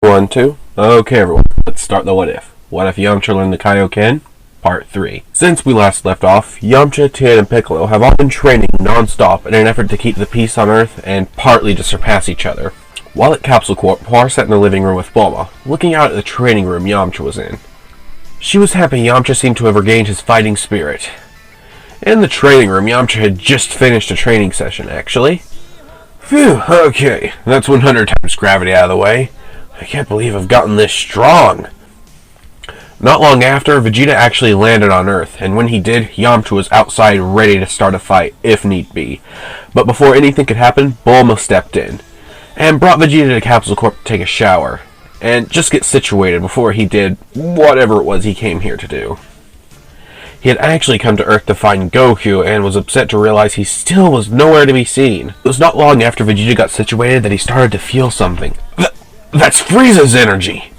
1, 2. Okay, everyone, let's start the what if. What if Yamcha learned the Kaioken? Part 3. Since we last left off, Yamcha, Tien, and Piccolo have all been training non-stop in an effort to keep the peace on Earth and partly to surpass each other. While at Capsule Corp, Poir sat in the living room with Bulma, looking out at the training room Yamcha was in. She was happy Yamcha seemed to have regained his fighting spirit. In the training room, Yamcha had just finished a training session, actually. Phew, okay, that's 100 times gravity out of the way. I can't believe I've gotten this strong. Not long after, Vegeta actually landed on Earth, and when he did, Yamcha was outside ready to start a fight, if need be. But before anything could happen, Bulma stepped in, and brought Vegeta to Capsule Corp to take a shower, and just get situated before he did whatever it was he came here to do. He had actually come to Earth to find Goku, and was upset to realize he still was nowhere to be seen. It was not long after Vegeta got situated that he started to feel something. That's Frieza's energy!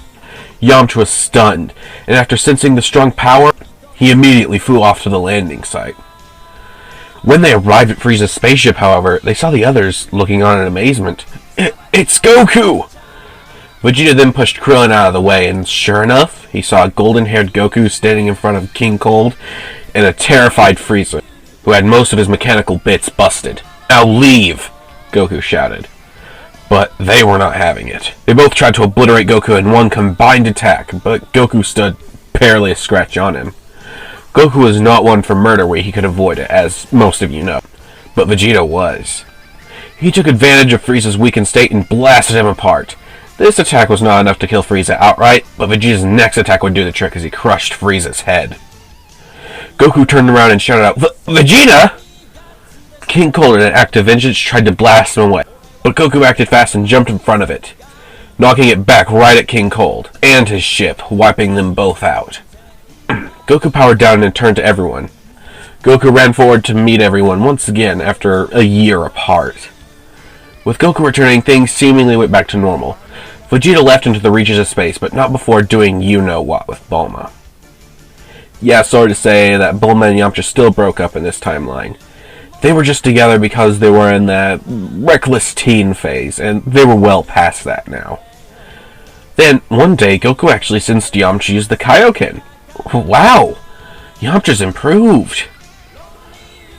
Yamcha was stunned, and after sensing the strong power, he immediately flew off to the landing site. When they arrived at Frieza's spaceship, however, they saw the others looking on in amazement. It's Goku! Vegeta then pushed Krillin out of the way, and sure enough, he saw a golden-haired Goku standing in front of King Cold and a terrified Frieza, who had most of his mechanical bits busted. Now leave! Goku shouted. But they were not having it. They both tried to obliterate Goku in one combined attack, but Goku stood barely a scratch on him. Goku was not one for murder where he could avoid it, as most of you know, but Vegeta was. He took advantage of Frieza's weakened state and blasted him apart. This attack was not enough to kill Frieza outright, but Vegeta's next attack would do the trick as he crushed Frieza's head. Goku turned around and shouted out, Vegeta! King Cold, in an act of vengeance, tried to blast him away. But Goku acted fast and jumped in front of it, knocking it back right at King Cold and his ship, wiping them both out. Goku powered down and turned to everyone. Goku ran forward to meet everyone once again after a year apart. With Goku returning, things seemingly went back to normal. Vegeta left into the reaches of space, but not before doing you-know-what with Bulma. Yeah, sorry to say that Bulma and Yamcha still broke up in this timeline. They were just together because they were in that reckless teen phase, and they were well past that now. Then, one day, Goku actually sensed Yamcha use the Kaioken. Wow! Yamcha's improved!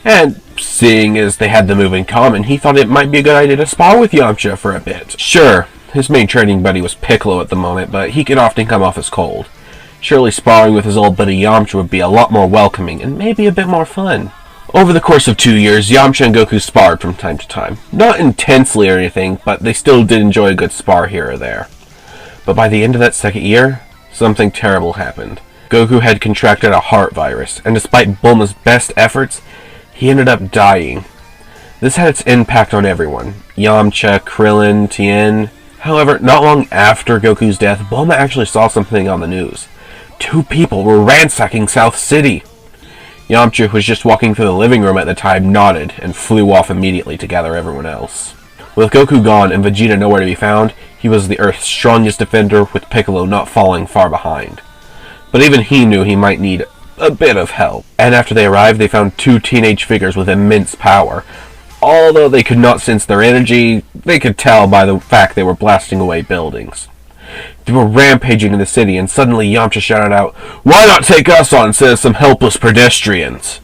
And, seeing as they had the move in common, he thought it might be a good idea to spar with Yamcha for a bit. Sure, his main training buddy was Piccolo at the moment, but he could often come off as cold. Surely sparring with his old buddy Yamcha would be a lot more welcoming, and maybe a bit more fun. Over the course of 2 years, Yamcha and Goku sparred from time to time. Not intensely or anything, but they still did enjoy a good spar here or there. But by the end of that second year, something terrible happened. Goku had contracted a heart virus, and despite Bulma's best efforts, he ended up dying. This had its impact on everyone. Yamcha, Krillin, Tien. However, not long after Goku's death, Bulma actually saw something on the news. 2 people were ransacking South City. Yamcha, who was just walking through the living room at the time, nodded and flew off immediately to gather everyone else. With Goku gone and Vegeta nowhere to be found, he was the Earth's strongest defender, with Piccolo not falling far behind. But even he knew he might need a bit of help. And after they arrived, they found 2 teenage figures with immense power. Although they could not sense their energy, they could tell by the fact they were blasting away buildings. They were rampaging in the city, and suddenly Yamcha shouted out, "Why not take us on instead of some helpless pedestrians?"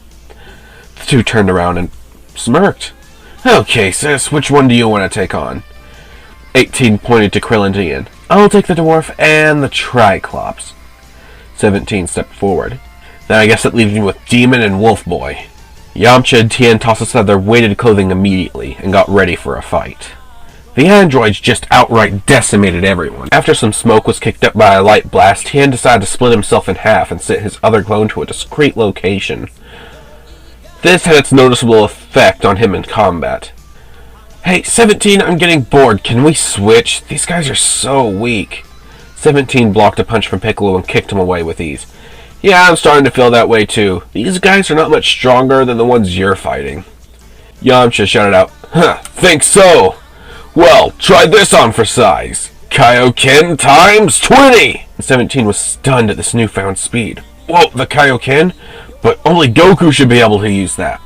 The 2 turned around and smirked. "Okay, sis, which one do you want to take on?" 18 pointed to Krillin and Tien. "I'll take the dwarf and the Triclops." 17 stepped forward. "Then I guess that leaves me with Demon and Wolf Boy." Yamcha and Tien tossed aside their weighted clothing immediately and got ready for a fight. The androids just outright decimated everyone. After some smoke was kicked up by a light blast, Tien decided to split himself in half and sent his other clone to a discreet location. This had its noticeable effect on him in combat. "Hey, 17, I'm getting bored. Can we switch? These guys are so weak." 17 blocked a punch from Piccolo and kicked him away with ease. "Yeah, I'm starting to feel that way too. These guys are not much stronger than the ones you're fighting." Yamcha shouted out, "Think so? Well, try this on for size. Kaioken times 20! 17 was stunned at this newfound speed. Whoa, the Kaioken? But only Goku should be able to use that.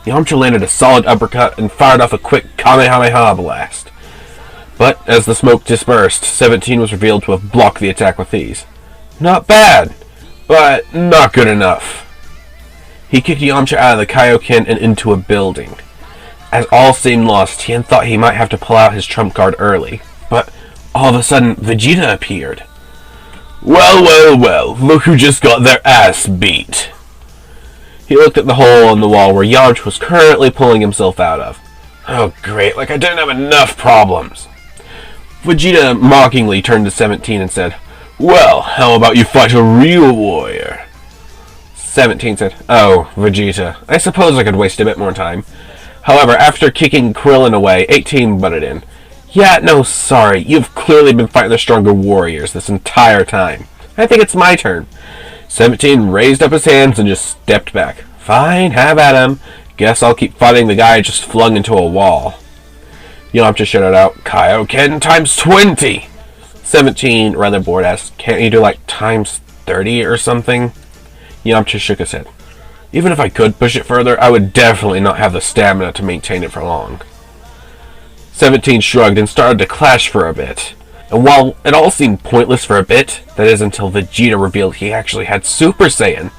Yamcha landed a solid uppercut and fired off a quick Kamehameha blast. But as the smoke dispersed, 17 was revealed to have blocked the attack with ease. Not bad, but not good enough. He kicked Yamcha out of the Kaioken and into a building. As all seemed lost, Tien thought he might have to pull out his trump card early, but all of a sudden, Vegeta appeared. Well, well, well, look who just got their ass beat. He looked at the hole in the wall where Yamcha was currently pulling himself out of. Oh great, like I didn't have enough problems. Vegeta mockingly turned to 17 and said, Well, how about you fight a real warrior? 17 said, Oh, Vegeta, I suppose I could waste a bit more time. However, after kicking Krillin away, 18 butted in. Yeah, no, sorry, you've clearly been fighting the stronger warriors this entire time. I think it's my turn. 17 raised up his hands and just stepped back. Fine, have at him. Guess I'll keep fighting the guy I just flung into a wall. Yamcha shouted out, Kaioken times 20! 17, rather bored, asked, Can't you do like times 30 or something? Yamcha shook his head. Even if I could push it further, I would definitely not have the stamina to maintain it for long. 17 shrugged and started to clash for a bit. And while it all seemed pointless for a bit, that is until Vegeta revealed he actually had Super Saiyan.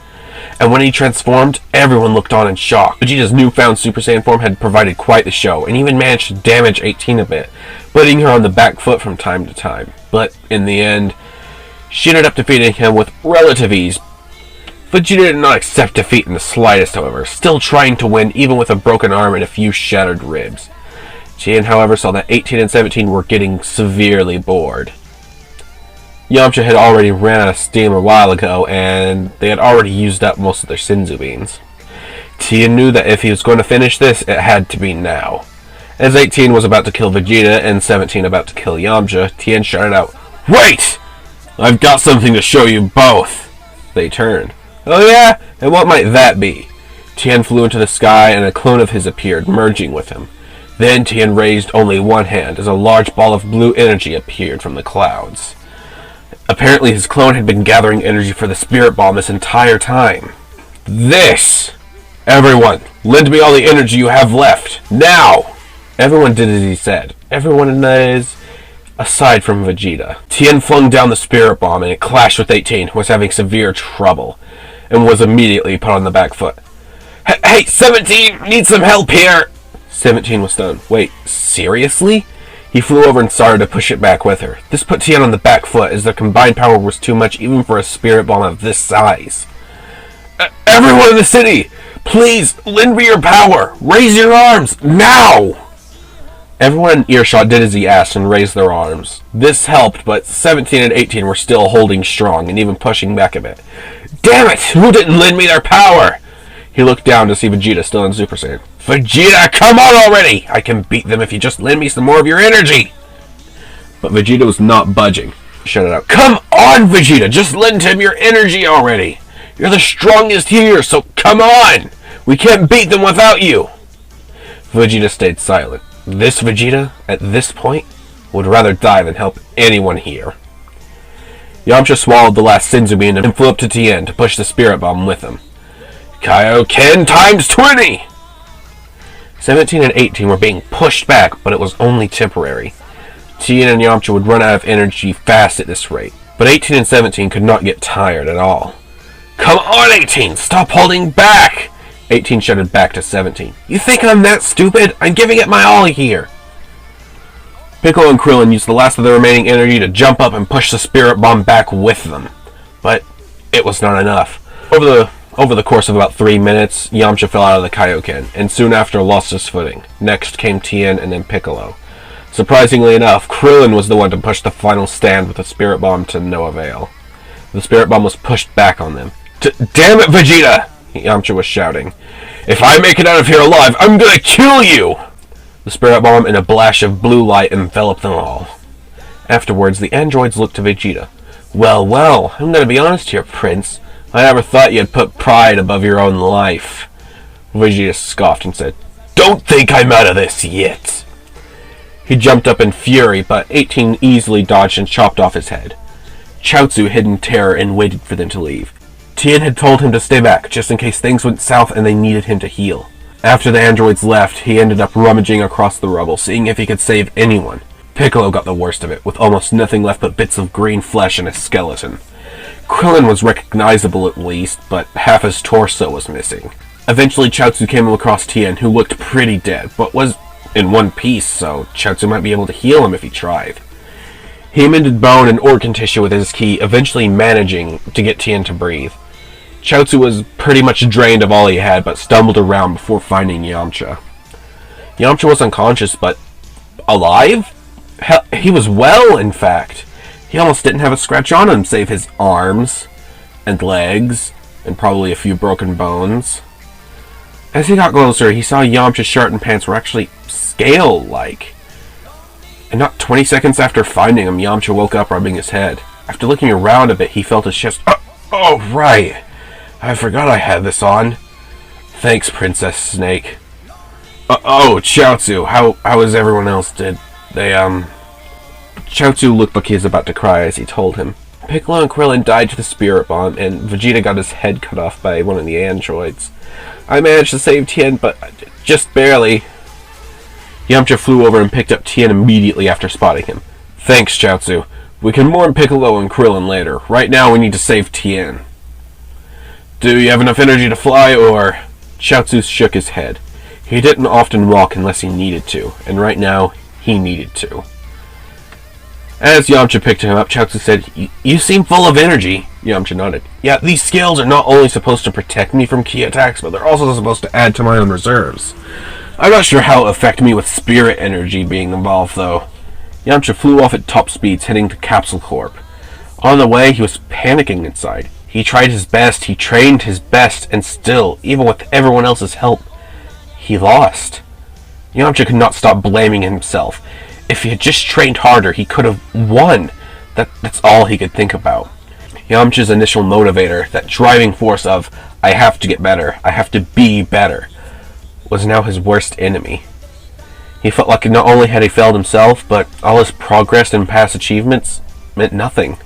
And when he transformed, everyone looked on in shock. Vegeta's newfound Super Saiyan form had provided quite the show, and even managed to damage 18 a bit, putting her on the back foot from time to time. But in the end, she ended up defeating him with relative ease. Vegeta did not accept defeat in the slightest, however, still trying to win even with a broken arm and a few shattered ribs. Tien, however, saw that 18 and 17 were getting severely bored. Yamcha had already ran out of steam a while ago, and they had already used up most of their Senzu beans. Tien knew that if he was going to finish this, it had to be now. As 18 was about to kill Vegeta and 17 about to kill Yamcha, Tien shouted out, Wait! I've got something to show you both! They turned. Oh yeah? And what might that be? Tien flew into the sky and a clone of his appeared, merging with him. Then Tien raised only one hand as a large ball of blue energy appeared from the clouds. Apparently his clone had been gathering energy for the spirit bomb this entire time. This! Everyone, lend me all the energy you have left, now! Everyone did as he said. Everyone, that is, aside from Vegeta. Tien flung down the spirit bomb and it clashed with 18, who was having severe trouble, and was immediately put on the back foot. Hey, 17! Need some help here! 17 was stunned. Wait, seriously? He flew over and started to push it back with her. This put Tien on the back foot, as their combined power was too much even for a spirit bomb of this size. Everyone in the city! Please, lend me your power! Raise your arms! Now! Everyone in earshot did as he asked and raised their arms. This helped, but 17 and 18 were still holding strong and even pushing back a bit. Damn it! Who didn't lend me their power? He looked down to see Vegeta still in Super Saiyan. Vegeta, come on already! I can beat them if you just lend me some more of your energy! But Vegeta was not budging. He shouted out, Come on, Vegeta! Just lend him your energy already! You're the strongest here, so come on! We can't beat them without you! Vegeta stayed silent. This Vegeta, at this point, would rather die than help anyone here. Yamcha swallowed the last Senzu bean and flew up to Tien to push the spirit bomb with him. Kaioken times 20! 17 and 18 were being pushed back, but it was only temporary. Tien and Yamcha would run out of energy fast at this rate, but 18 and 17 could not get tired at all. Come on, 18! Stop holding back! 18 shouted back to 17. You think I'm that stupid? I'm giving it my all here! Piccolo and Krillin used the last of their remaining energy to jump up and push the spirit bomb back with them. But it was not enough. Over the course of about 3 minutes, Yamcha fell out of the Kaioken, and soon after lost his footing. Next came Tien and then Piccolo. Surprisingly enough, Krillin was the one to push the final stand with the spirit bomb to no avail. The spirit bomb was pushed back on them. Damn it, Vegeta! Yamcha was shouting. If I make it out of here alive, I'm gonna kill you! The spirit bomb and a blash of blue light enveloped them all. Afterwards, the androids looked to Vegeta. Well, well, I'm gonna be honest here, Prince. I never thought you'd put pride above your own life. Vegeta scoffed and said, Don't think I'm out of this yet. He jumped up in fury, but 18 easily dodged and chopped off his head. Chaozu hid in terror and waited for them to leave. Tien had told him to stay back, just in case things went south and they needed him to heal. After the androids left, he ended up rummaging across the rubble, seeing if he could save anyone. Piccolo got the worst of it, with almost nothing left but bits of green flesh and a skeleton. Krillin was recognizable at least, but half his torso was missing. Eventually Chaozu came across Tien, who looked pretty dead, but was in one piece, so Chaozu might be able to heal him if he tried. He mended bone and organ tissue with his ki, eventually managing to get Tien to breathe. Chaozu was pretty much drained of all he had, but stumbled around before finding Yamcha. Yamcha was unconscious, but alive? Hell, he was well, in fact. He almost didn't have a scratch on him, save his arms and legs, and probably a few broken bones. As he got closer, he saw Yamcha's shirt and pants were actually scale-like. And not 20 seconds after finding him, Yamcha woke up rubbing his head. After looking around a bit, he felt his chest. Oh, right. I forgot I had this on. Thanks, Princess Snake. Chaozu, how is everyone else? Did they, Chaozu looked like he was about to cry as he told him. Piccolo and Krillin died to the spirit bomb, and Vegeta got his head cut off by one of the androids. I managed to save Tien, but just barely. Yamcha flew over and picked up Tien immediately after spotting him. Thanks, Chaozu. We can mourn Piccolo and Krillin later. Right now we need to save Tien. Do you have enough energy to fly, or... Chaozu shook his head. He didn't often walk unless he needed to, and right now, he needed to. As Yamcha picked him up, Chaozu said, You seem full of energy. Yamcha nodded. Yeah, these scales are not only supposed to protect me from ki attacks, but they're also supposed to add to my own reserves. I'm not sure how it affected me with spirit energy being involved, though. Yamcha flew off at top speeds, heading to Capsule Corp. On the way, he was panicking inside. He tried his best, he trained his best, and still, even with everyone else's help, he lost. Yamcha could not stop blaming himself. If he had just trained harder, he could have won. That's all he could think about. Yamcha's initial motivator, that driving force of, I have to get better, I have to be better, was now his worst enemy. He felt like not only had he failed himself, but all his progress and past achievements meant nothing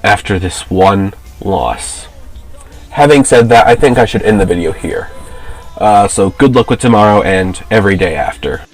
after this one loss. Having said that, I think I should end the video here. So good luck with tomorrow and every day after.